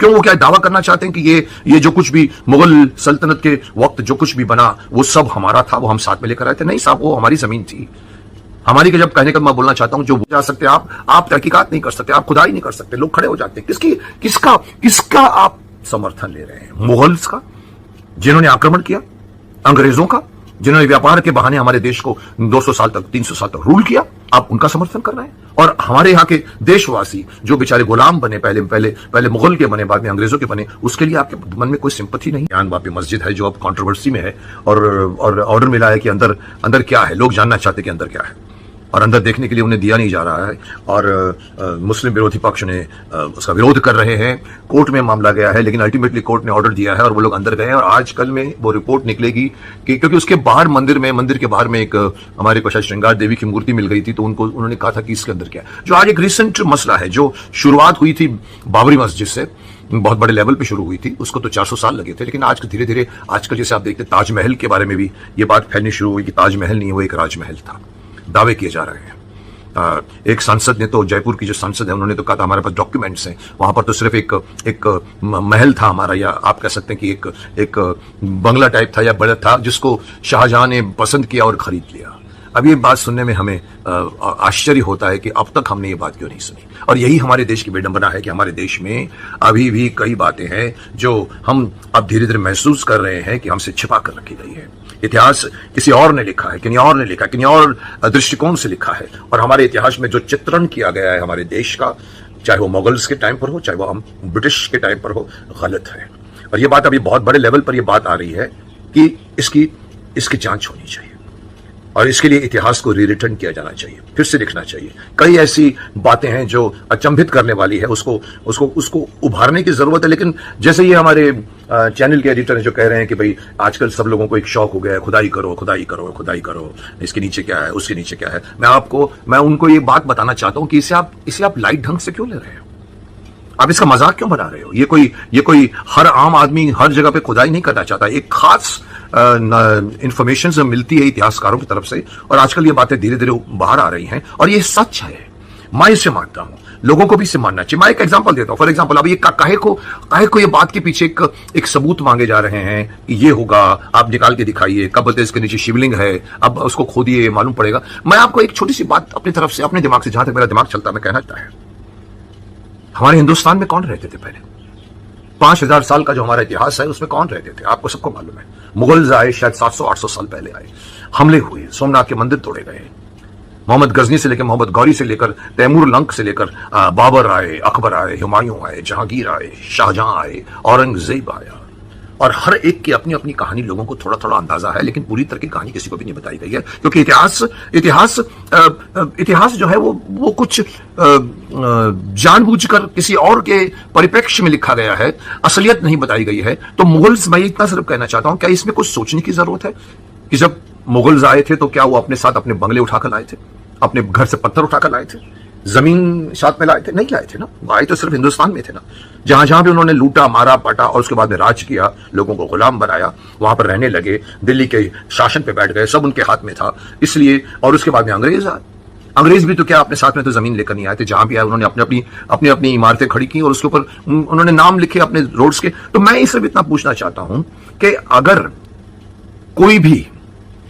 क्यों वो क्या दावा करना चाहते हैं कि ये जो कुछ भी मुगल सल्तनत के वक्त जो कुछ भी बना वो सब हमारा था, वो हम साथ में लेकर आए थे? नहीं साहब, वो हमारी जमीन थी, हमारी के जब कहने का मैं बोलना चाहता हूं जो जा सकते आप तहकीकात नहीं कर सकते, आप खुदाई नहीं कर सकते, लोग खड़े हो जाते हैं। किसका आप समर्थन ले रहे हैं? मुगल्स का, जिन्होंने आक्रमण किया, अंग्रेजों का, जिन्होंने व्यापार के बहाने हमारे देश को 200 साल तक 300 साल तक रूल किया, आप उनका समर्थन कर रहे हैं? और हमारे यहाँ के देशवासी जो बेचारे गुलाम बने, पहले मुगल के बने, बाद में अंग्रेजों के बने, उसके लिए आपके मन में कोई सिंपथी नहीं? वहां पे मस्जिद है जो अब कंट्रोवर्सी में है और ऑर्डर मिला है कि अंदर क्या है, लोग जानना चाहते कि अंदर क्या है, और अंदर देखने के लिए उन्हें दिया नहीं जा रहा है, और मुस्लिम विरोधी पक्ष ने उसका विरोध कर रहे हैं। कोर्ट में मामला गया है, लेकिन अल्टीमेटली कोर्ट ने ऑर्डर दिया है और वो लोग अंदर गए हैं, और आज कल में वो रिपोर्ट निकलेगी कि क्योंकि उसके बाहर मंदिर के बाहर में एक हमारे को शायद श्रृंगार देवी की मूर्ति मिल गई थी, तो उन्होंने कहा था कि इसके अंदर क्या है। जो आज एक रिसेंट मसला है, जो शुरुआत हुई थी बाबरी मस्जिद से, बहुत बड़े लेवल पे शुरू हुई थी, उसको तो 400 साल लगे थे, लेकिन आज धीरे धीरे आजकल जैसे आप देखते ताजमहल के बारे में भी ये बात फैलनी शुरू हुई कि ताजमहल नहीं, वो एक राजमहल था, दावे किए जा रहे हैं। एक सांसद ने तो, जयपुर की जो सांसद है, उन्होंने तो कहा था हमारे पास डॉक्यूमेंट्स हैं, वहां पर तो सिर्फ एक महल था हमारा, या आप कह सकते हैं कि एक बंगला टाइप था या बड़ा था, जिसको शाहजहां ने पसंद किया और खरीद लिया। अब ये बात सुनने में हमें आश्चर्य होता है कि अब तक हमने ये बात क्यों नहीं सुनी। और यही हमारे देश की विडंबना है कि हमारे देश में अभी भी कई बातें हैं जो हम अब धीरे धीरे महसूस कर रहे हैं कि हमसे छिपा कर रखी गई है। इतिहास किसी और ने लिखा है, किन्हीं और ने लिखा, किन्हीं और दृष्टिकोण से लिखा है, और हमारे इतिहास में जो चित्रण किया गया है हमारे देश का, चाहे वो मुगल्स के टाइम पर हो, चाहे वो हम ब्रिटिश के टाइम पर हो, गलत है। और ये बात अभी बहुत बड़े लेवल पर ये बात आ रही है कि इसकी जांच होनी चाहिए, और इसके लिए इतिहास को रीरिटर्न किया जाना चाहिए, फिर से लिखना चाहिए। कई ऐसी बातें हैं जो अचंभित करने वाली है, उसको उभारने की जरूरत है। लेकिन जैसे ये हमारे चैनल के एडिटर जो कह रहे हैं कि भाई आजकल सब लोगों को एक शौक हो गया है, खुदाई करो खुदाई करो खुदाई करो, इसके नीचे क्या है, उसके नीचे क्या है, मैं उनको ये बात बताना चाहता हूं कि इसे आप लाइट ढंग से क्यों ले रहे हो? आप इसका मजाक क्यों बना रहे हो? ये कोई हर आम आदमी हर जगह पे खुदाई नहीं करना चाहता। एक खास इंफॉर्मेशन जो मिलती है इतिहासकारों की तरफ से, और आजकल ये बातें धीरे धीरे बाहर आ रही हैं, और ये सच है, मैं इसे मानता हूं, लोगों को भी इसे मानना चाहिए। मैं एक एग्जांपल देता हूं। फॉर एग्जांपल, अब ये काहे को ये बात के पीछे एक सबूत मांगे जा रहे हैं कि ये होगा, आप निकाल के दिखाइए, कब बोलते इसके नीचे शिवलिंग है, अब उसको खोदिए, मालूम पड़ेगा। मैं आपको एक छोटी सी बात अपनी तरफ से, अपने दिमाग से, जहां तक मेरा दिमाग चलता, मैं कहना चाहता है, हमारे हिंदुस्तान में कौन रहते थे पहले? 5000 साल का जो हमारा इतिहास है उसमें कौन रहते थे? आपको सबको मालूम है। मुगल्स आए, शायद 700-800 साल पहले आए, हमले हुए, सोमनाथ के मंदिर तोड़े गए, मोहम्मद गजनी से लेकर, मोहम्मद गौरी से लेकर, तैमूर लंक से लेकर बाबर आए, अकबर आए, हुमायूं आए, जहांगीर आए, शाहजहां आए, औरंगजेब आया, और हर एक की अपनी अपनी कहानी लोगों को थोड़ा थोड़ा अंदाजा है, लेकिन पूरी तरह की कहानी किसी को भी नहीं बताई गई है, क्योंकि इतिहास जो है वो कुछ जानबूझकर किसी और के परिप्रेक्ष्य में लिखा गया है, असलियत नहीं बताई गई है। तो मुगल्स, मैं इतना सिर्फ कहना चाहता हूं, क्या इसमें कुछ सोचने की जरूरत है कि जब मुगल्स आए थे तो क्या वो अपने साथ अपने बंगले उठाकर लाए थे, अपने घर से पत्थर उठाकर लाए थे, जमीन साथ में लाए थे? नहीं लाए थे ना। आए तो सिर्फ हिंदुस्तान में थे ना, जहां जहां भी उन्होंने लूटा, मारा, पाटा, और उसके बाद में राज किया, लोगों को गुलाम बनाया, वहां पर रहने लगे, दिल्ली के शासन पे बैठ गए, सब उनके हाथ में था, इसलिए। और उसके बाद में अंग्रेज आए। अंग्रेज भी तो क्या अपने साथ में तो जमीन लेकर नहीं आए थे, जहां भी आए उन्होंने अपनी इमारतें खड़ी की, और उसके ऊपर उन्होंने नाम लिखे अपने रोड्स के। तो मैं इस सिर्फ इतना पूछना चाहता हूं कि अगर कोई भी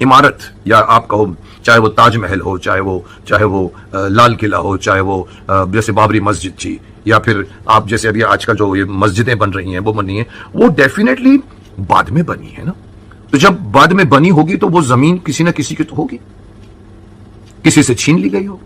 इमारत, या आप कहो चाहे वो ताजमहल हो, चाहे वो लाल किला हो, चाहे वो जैसे बाबरी मस्जिद थी, या फिर आप जैसे अभी आजकल जो ये मस्जिदें बन रही हैं, वो बनी है, वो डेफिनेटली बाद में बनी है ना। तो जब बाद में बनी होगी तो वो जमीन किसी ना किसी की तो होगी, किसी से छीन ली गई हो।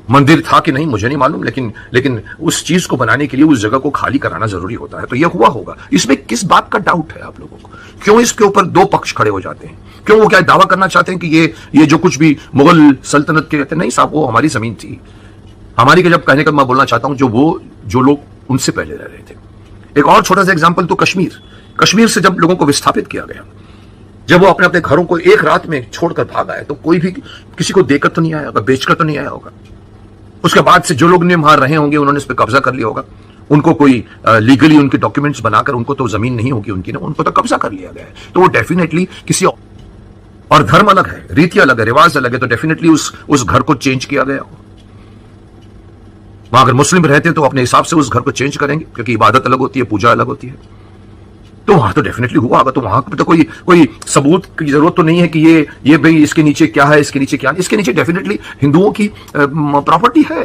मंदिर था कि नहीं मुझे नहीं मालूम, लेकिन उस चीज को बनाने के लिए उस जगह को खाली कराना जरूरी होता है, तो यह हुआ होगा। इसमें किस बात का डाउट है आप लोगों को? क्यों इसके ऊपर दो पक्ष खड़े हो जाते हैं? क्यों वो क्या दावा करना चाहते हैं कि ये जो कुछ भी मुगल सल्तनत के रहते? नहीं साहब, वो हमारी जमीन थी, हमारी के जब कहने का मैं बोलना चाहता हूं, जो लोग उनसे पहले रह रहे थे। एक और छोटा सा एग्जाम्पल, तो कश्मीर से जब लोगों को विस्थापित किया गया, जब वो अपने अपने घरों को एक रात में छोड़कर भाग आए, तो कोई भी किसी को देकर तो नहीं आया होगा, बेचकर तो नहीं आया होगा। उसके बाद से जो लोग ने वहां रहे होंगे, उन्होंने इस पर कब्जा कर लिया होगा, उनको कोई लीगली उनके डॉक्यूमेंट्स बनाकर, उनको तो जमीन नहीं होगी उनकी ना, उनको तो कब्जा कर लिया गया है। तो वो डेफिनेटली किसी और धर्म अलग है, रीति अलग है, रिवाज अलग है, तो डेफिनेटली उस घर को चेंज किया गया हो। वहां अगर मुस्लिम रहते तो अपने हिसाब से उस घर को चेंज करेंगे, क्योंकि इबादत अलग होती है, पूजा अलग होती है। तो वहां तो डेफिनेटली हुआ होगा। तो वहां पे तो कोई सबूत की जरूरत तो नहीं है कि ये भाई इसके नीचे क्या है, इसके नीचे क्या है। इसके नीचे डेफिनेटली हिंदुओं की प्रॉपर्टी है।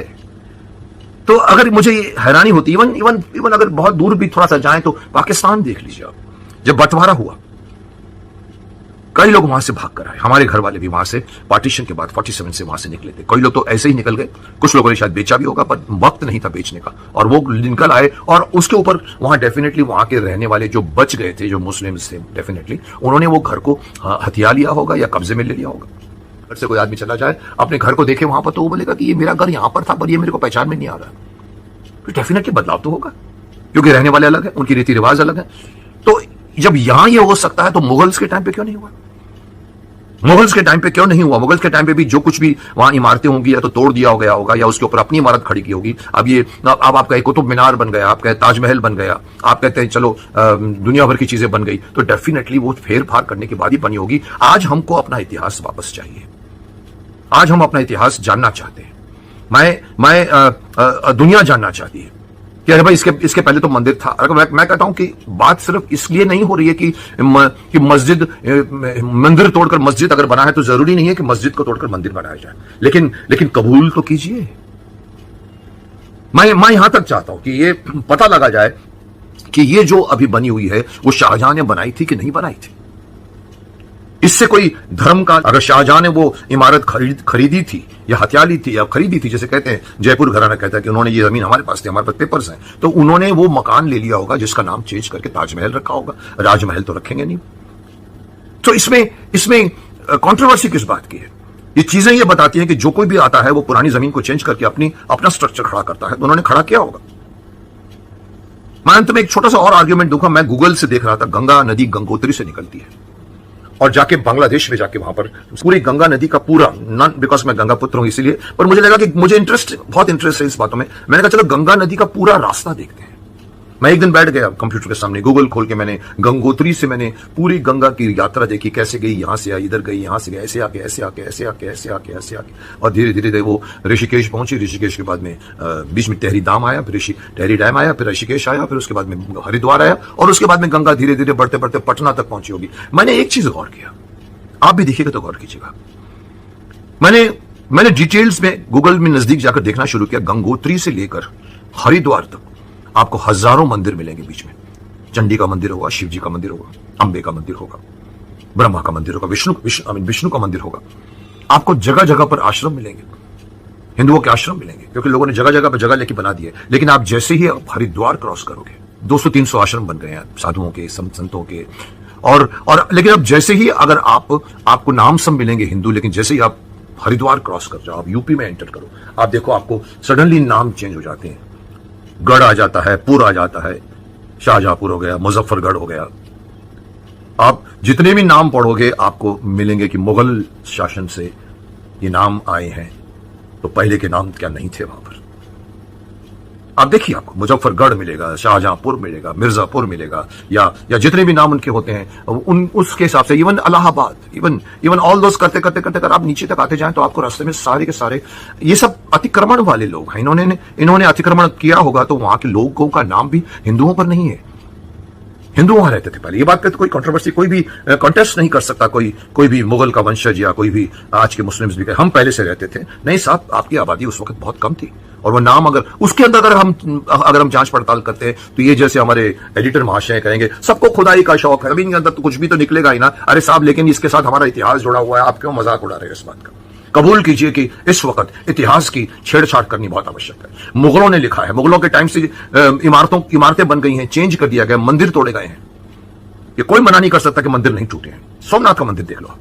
तो अगर मुझे हैरानी होती, इवन अगर बहुत दूर भी थोड़ा सा जाए तो पाकिस्तान देख लीजिए आप, जब बंटवारा हुआ कई लोग वहां से भाग कर आए। हमारे घर वाले भी वहां से पार्टीशन के बाद 47 से वहां से निकले थे। कई लोग तो ऐसे ही निकल गए, कुछ लोगों ने शायद बेचा भी होगा, पर वक्त नहीं था बेचने का, और वो निकल आए। और उसके ऊपर वहां डेफिनेटली वहां के रहने वाले जो बच गए थे, जो मुस्लिम्स थे, डेफिनेटली उन्होंने वो घर को हथिया लिया होगा या कब्जे में ले लिया होगा। घर से कोई आदमी चला जाए, अपने घर को देखे वहां पर, तो वो बोलेगा कि ये मेरा घर यहां पर था, पर ये मेरे को पहचान में नहीं आ रहा। तो डेफिनेटली बदलाव तो होगा, क्योंकि रहने वाले अलग है, उनकी रीति रिवाज अलग है। तो जब यहां ये हो सकता है, तो मुगल्स के टाइम पे क्यों नहीं हुआ? मुगल्स के टाइम पे क्यों नहीं हुआ? मुगल्स के टाइम पे भी जो कुछ भी वहां इमारतें होंगी, या तो तोड़ दिया गया होगा, या उसके ऊपर अपनी इमारत खड़ी की होगी। अब आपका एक कुतुब मीनार बन गया, आपका ताजमहल बन गया, आप कहते हैं चलो दुनिया भर की चीजें बन गई, तो डेफिनेटली वो फेर फार करने के बाद ही बनी होगी। आज हमको अपना इतिहास वापस चाहिए, आज हम अपना इतिहास जानना चाहते हैं। मैं दुनिया जानना चाहती है कि अरे भाई इसके पहले तो मंदिर था। अगर मैं कहता हूं कि बात सिर्फ इसलिए नहीं हो रही है कि मंदिर तोड़कर मस्जिद अगर बना है, तो जरूरी नहीं है कि मस्जिद को तोड़कर मंदिर बनाया जाए, लेकिन कबूल तो कीजिए। मैं यहां तक चाहता हूं कि ये पता लगा जाए कि ये जो अभी बनी हुई है, वो शाहजहां ने बनाई थी कि नहीं बनाई थी। इससे कोई धर्म का, अगर शाहजहां ने वो इमारत खरीदी थी या हथिया ली थी या खरीदी थी, जैसे कहते हैं जयपुर घराना कहता है कि उन्होंने ये जमीन हमारे पास थी, हमारे पास पेपर्स हैं, तो उन्होंने वो मकान ले लिया होगा जिसका नाम चेंज करके ताजमहल रखा होगा। राजमहल तो रखेंगे नहीं। तो इसमें कंट्रोवर्सी किस बात की है? ये चीजें ये बताती हैं कि जो कोई भी आता है वो पुरानी जमीन को चेंज करके अपना स्ट्रक्चर खड़ा करता है। तो उन्होंने खड़ा किया होगा। मैं अंत में एक छोटा सा और आर्ग्यूमेंट दूंगा। मैं गूगल से देख रहा था, गंगा नदी गंगोत्री से निकलती है, और जाके बांग्लादेश में जाके वहां पर पूरी गंगा नदी का पूरा, नॉट बिकॉज मैं गंगा पुत्र हूं इसीलिए, पर मुझे लगा कि मुझे बहुत इंटरेस्ट है इस बातों में। मैंने कहा चलो गंगा नदी का पूरा रास्ता देखते हैं। मैं एक दिन बैठ गया कंप्यूटर के सामने, गूगल खोल के मैंने गंगोत्री से मैंने पूरी गंगा की यात्रा देखी, कैसे गई, यहां से आई, इधर गई, यहां से गई, ऐसे आके ऐसे आके ऐसे आके ऐसे आके ऐसे आके, और धीरे धीरे वो ऋषिकेश पहुंची। ऋषिकेश के बाद में बीच में टहरी डैम आया, फिर टहरी डैम आया, फिर ऋषिकेश आया, फिर उसके बाद में हरिद्वार आया, और उसके बाद में गंगा धीरे धीरे बढ़ते बढ़ते पटना तक पहुंची होगी। मैंने एक चीज गौर किया, आप भी देखिएगा तो गौर कीजिएगा। मैंने डिटेल्स में गूगल में नजदीक जाकर देखना शुरू किया। गंगोत्री से लेकर हरिद्वार तक आपको हजारों मंदिर मिलेंगे। बीच में चंडी का मंदिर होगा, शिव जी का मंदिर होगा, अंबे का मंदिर होगा, ब्रह्मा का मंदिर होगा, विष्णु का मंदिर होगा। आपको जगह जगह पर आश्रम मिलेंगे, हिंदुओं के आश्रम मिलेंगे, क्योंकि लोगों ने जगह जगह पर जगह लेके बना दिए। लेकिन आप जैसे ही हरिद्वार क्रॉस करोगे, 200-300 आश्रम बन गए हैं साधुओं के, संतों के, और लेकिन अब जैसे ही अगर आपको नाम सब मिलेंगे हिंदू, लेकिन जैसे ही आप हरिद्वार क्रॉस कर जाओ, आप यूपी में एंटर करो, आप देखो आपको सडनली नाम चेंज हो जाते हैं। गढ़ आ जाता है, पुर आ जाता है, शाहजहांपुर हो गया, मुजफ्फरगढ़ हो गया। आप जितने भी नाम पढ़ोगे आपको मिलेंगे कि मुगल शासन से ये नाम आए हैं, तो पहले के नाम क्या नहीं थे वहां पर। आप देखिए, आपको मुजफ्फरगढ़ मिलेगा, शाहजहांपुर मिलेगा, मिर्जापुर मिलेगा, या जितने भी नाम उनके होते हैं उसके हिसाब से, even Allahabad, even all those करते करते करते अगर आप नीचे तक आते जाएं तो आपको रास्ते में सारे के सारे ये सब अतिक्रमण वाले लोग हैं। इन्होंने अतिक्रमण किया होगा, तो वहां के लोगों का नाम भी हिंदुओं पर नहीं है। हिंदू वहां रहते थे पहले। ये बात पे तो कोई कंट्रोवर्सी, कोई भी कॉन्टेस्ट नहीं कर सकता, कोई भी मुगल का वंशज या कोई भी आज के मुस्लिम्स भी हम पहले से रहते थे। नहीं साहब, आपकी आबादी उस वक्त बहुत कम थी, और वो नाम अगर उसके अंदर अगर हम जांच पड़ताल करते हैं, तो ये जैसे हमारे एडिटर महाशय कहेंगे सबको खुदाई का शौक है, अभी इनके अंदर तो कुछ भी तो निकलेगा ही ना। अरे साहब, लेकिन इसके साथ हमारा इतिहास जुड़ा हुआ है, आप क्यों मजाक उड़ा रहे हैं इस बात का? कबूल कीजिए कि इस वक्त इतिहास की छेड़छाड़ करनी बहुत आवश्यक है। मुगलों ने लिखा है, मुगलों के टाइम से इमारतें बन गई हैं, चेंज कर दिया गया, मंदिर तोड़े गए हैं। ये कोई मना नहीं कर सकता कि मंदिर नहीं टूटे हैं। सोमनाथ का मंदिर देख लो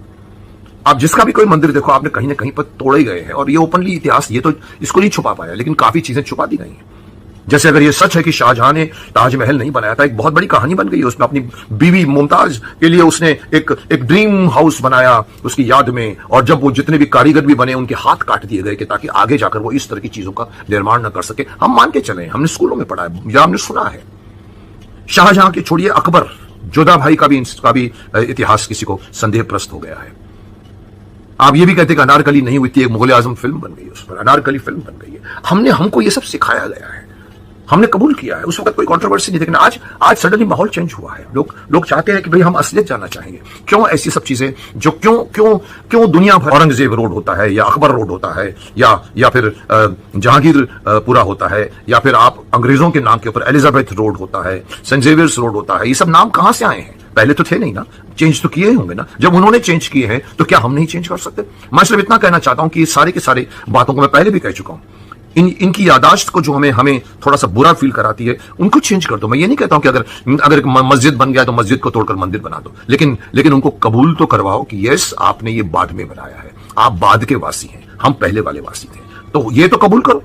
आप, जिसका भी कोई मंदिर देखो, आपने कहीं ना कहीं पर तोड़े गए हैं। और ये ओपनली इतिहास, ये तो इसको नहीं छुपा पाया, लेकिन काफी चीजें छुपा दी गई हैं। जैसे अगर ये सच है कि शाहजहां ने ताजमहल नहीं बनाया था, एक बहुत बड़ी कहानी बन गई है उसमें। अपनी बीवी मुमताज के लिए उसने एक ड्रीम हाउस बनाया उसकी याद में, और जब वो जितने भी कारीगर भी बने उनके हाथ काट दिए गए कि ताकि आगे जाकर वो इस तरह की चीजों का निर्माण न कर सके। हम मान के चले, हमने स्कूलों में पढ़ा है या हमने सुना है। शाहजहां के छोड़िए, अकबर, जोधा भाई का भी इतिहास किसी को संदेहप्रस्त हो गया है। आप ये भी कहते कि अनारकली नहीं हुई थी, एक मुगल आजम फिल्म बन गई है, उस पर अनारकली फिल्म बन गई है। हमको ये सब सिखाया गया है, हमने कबूल किया है, उस वक्त कोई कंट्रोवर्सी नहीं। लेकिन आज सडनली माहौल चेंज हुआ है। लोग चाहते हैं कि भाई हम असलियत जानना चाहेंगे। क्यों ऐसी सब चीजें जो क्यों दुनिया भर औरंगजेब रोड होता है, या अकबर रोड होता है, या फिर जहांगीर पूरा होता है, या फिर आप अंग्रेजों के नाम के ऊपर एलिजाबेथ रोड होता है, सेंट जेवियर्स रोड होता है। ये सब नाम कहां से आए हैं? पहले तो थे नहीं ना, चेंज तो किए होंगे ना। जब उन्होंने चेंज किए हैं तो क्या हम नहीं चेंज कर सकते? मैं सिर्फ इतना कहना चाहता हूं कि सारे के सारे बातों को मैं पहले भी कह चुका हूं। इनकी यादाश्त को जो हमें थोड़ा सा बुरा फील कराती है, उनको चेंज कर दो। मैं ये नहीं कहता हूं कि अगर मस्जिद बन गया तो मस्जिद को तोड़कर मंदिर बना दो, लेकिन उनको कबूल तो करवाओ कि यस आपने ये बाद में बनाया है, आप बाद के वासी हैं, हम पहले वाले वासी थे, तो ये तो कबूल करो।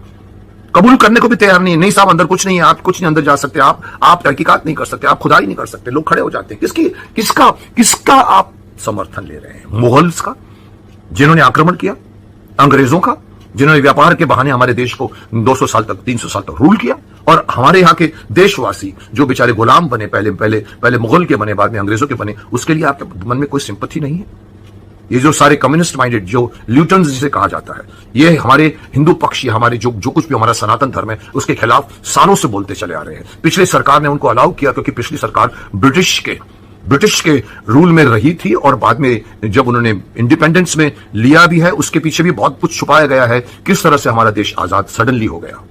कबूल करने को भी तैयार नहीं साहब, अंदर कुछ नहीं है, आप कुछ नहीं अंदर जा सकते, आप तहकीकात नहीं कर सकते, आप खुदाई नहीं कर सकते। लोग खड़े हो जाते हैं। किसका आप समर्थन ले रहे हैं? मुगल्स का, जिन्होंने आक्रमण किया, अंग्रेजों का, जिन्होंने व्यापार के बहाने हमारे देश को 200 साल तक 300 साल तक रूल किया, और हमारे यहां के देशवासी जो बेचारे गुलाम बने, पहले मुगल के बने, बाद में अंग्रेजों के बने, उसके लिए आपके मन में कोई सिंपैथी नहीं है? ये जो सारे कम्युनिस्ट माइंडेड, जो ल्यूटन्स जिसे कहा जाता है, ये हमारे हिंदू पक्ष, हमारे जो कुछ भी हमारा सनातन धर्म है उसके खिलाफ सालों से बोलते चले आ रहे हैं। पिछली सरकार ने उनको अलाउ किया क्योंकि पिछली सरकार ब्रिटिश के रूल में रही थी, और बाद में जब उन्होंने इंडिपेंडेंस में लिया भी है, उसके पीछे भी बहुत कुछ छुपाया गया है। किस तरह से हमारा देश आजाद सडनली हो गया।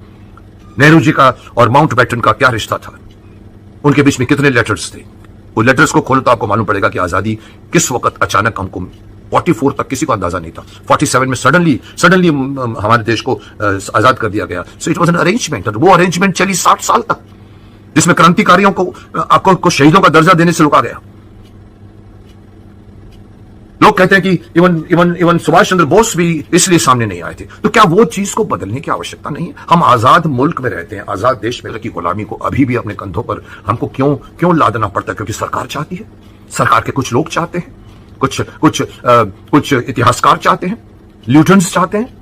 नेहरू जी का और माउंटबेटन का क्या रिश्ता था, उनके बीच में कितने लेटर्स थे? वो लेटर्स को खोलो तो आपको मालूम पड़ेगा कि आजादी किस वक्त अचानक हमको, 44 तक किसी को अंदाजा नहीं था, 47 में सडनली हमारे देश को आजाद कर दिया गया। So it was an arrangement, और वो अरेंजमेंट चली 60 साल तक, जिसमें क्रांतिकारियों को शहीदों का दर्जा देने से रोका गया। लोग कहते हैं कि इवन सुभाष चंद्र बोस भी इसलिए सामने नहीं आए थे। तो क्या वो चीज को बदलने की आवश्यकता नहीं है? हम आजाद मुल्क में रहते हैं, आजाद देश में की गुलामी को अभी भी अपने कंधों पर हमको क्यों लादना पड़ता है? क्योंकि सरकार चाहती है, सरकार के कुछ लोग चाहते हैं, कुछ इतिहासकार चाहते हैं, ल्यूटन्स चाहते हैं,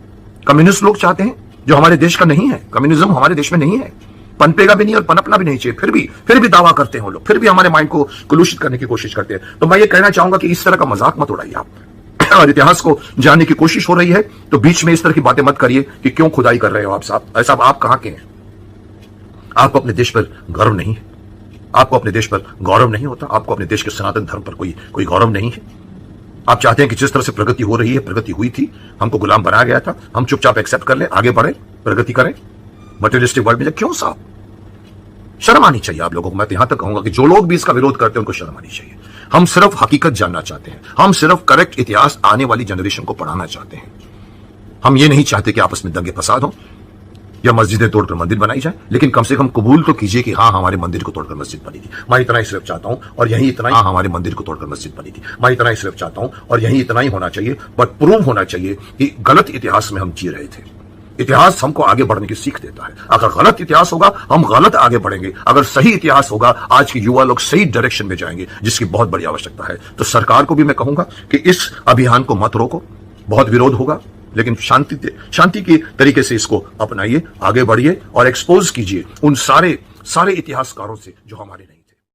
कम्युनिस्ट लोग चाहते हैं, जो हमारे देश का नहीं है। कम्युनिज्म हमारे देश में नहीं है, पनपेगा भी नहीं और पनपना भी नहीं चाहिए। फिर भी दावा करते हैं वो लोग, फिर भी हमारे माइंड को कुलूषित करने की कोशिश करते हैं। तो मैं ये कहना चाहूंगा कि इस तरह का मजाक मत उड़ाइए आप। और इतिहास को जानने की कोशिश हो रही है तो बीच में इस तरह की बातें मत करिए कि क्यों खुदाई कर रहे हो आप साहब। ऐसा आप कहां के हैं? आपको अपने देश पर गर्व नहीं है? आपको अपने देश पर गौरव नहीं होता? आपको अपने देश के सनातन धर्म पर कोई गौरव नहीं है? आप चाहते हैं कि जिस तरह से प्रगति हो रही है, प्रगति हुई थी, हमको गुलाम बनाया गया था, हम चुपचाप एक्सेप्ट कर लें, आगे बढ़े, प्रगति करें मटेरियलिस्टिक वर्ल्ड में? क्यों साहब? शर्म आनी चाहिए आप लोगों को। मैं तो यहां तक कहूंगा कि जो लोग भी इसका विरोध करते हैं उनको शर्म आनी चाहिए। हम सिर्फ हकीकत जानना चाहते हैं, हम सिर्फ करेक्ट इतिहास आने वाली जनरेशन को पढ़ाना चाहते हैं। हम ये नहीं चाहते कि आपस में दंगे फसाद हो या मस्जिदें तोड़कर मंदिर बनाई जाए, लेकिन कम से कम कबूल तो कीजिए कि हाँ हमारे मंदिर को तोड़कर मस्जिद बनी थी। मैं इतना ही सिर्फ चाहता हूं, और यही इतना ही, हाँ हमारे मंदिर को तोड़कर मस्जिद बनी थी, मैं इतना ही सिर्फ चाहता हूं, और यही इतना ही होना चाहिए। बट प्रूव होना चाहिए कि गलत इतिहास में हम जी रहे थे। इतिहास हमको आगे बढ़ने की सीख देता है। अगर गलत इतिहास होगा हम गलत आगे बढ़ेंगे, अगर सही इतिहास होगा आज के युवा लोग सही डायरेक्शन में जाएंगे, जिसकी बहुत बड़ी आवश्यकता है। तो सरकार को भी मैं कहूंगा कि इस अभियान को मत रोको, बहुत विरोध होगा, लेकिन शांति के तरीके से इसको अपनाइए, आगे बढ़िए और एक्सपोज कीजिए उन सारे इतिहासकारों से जो हमारे नहीं।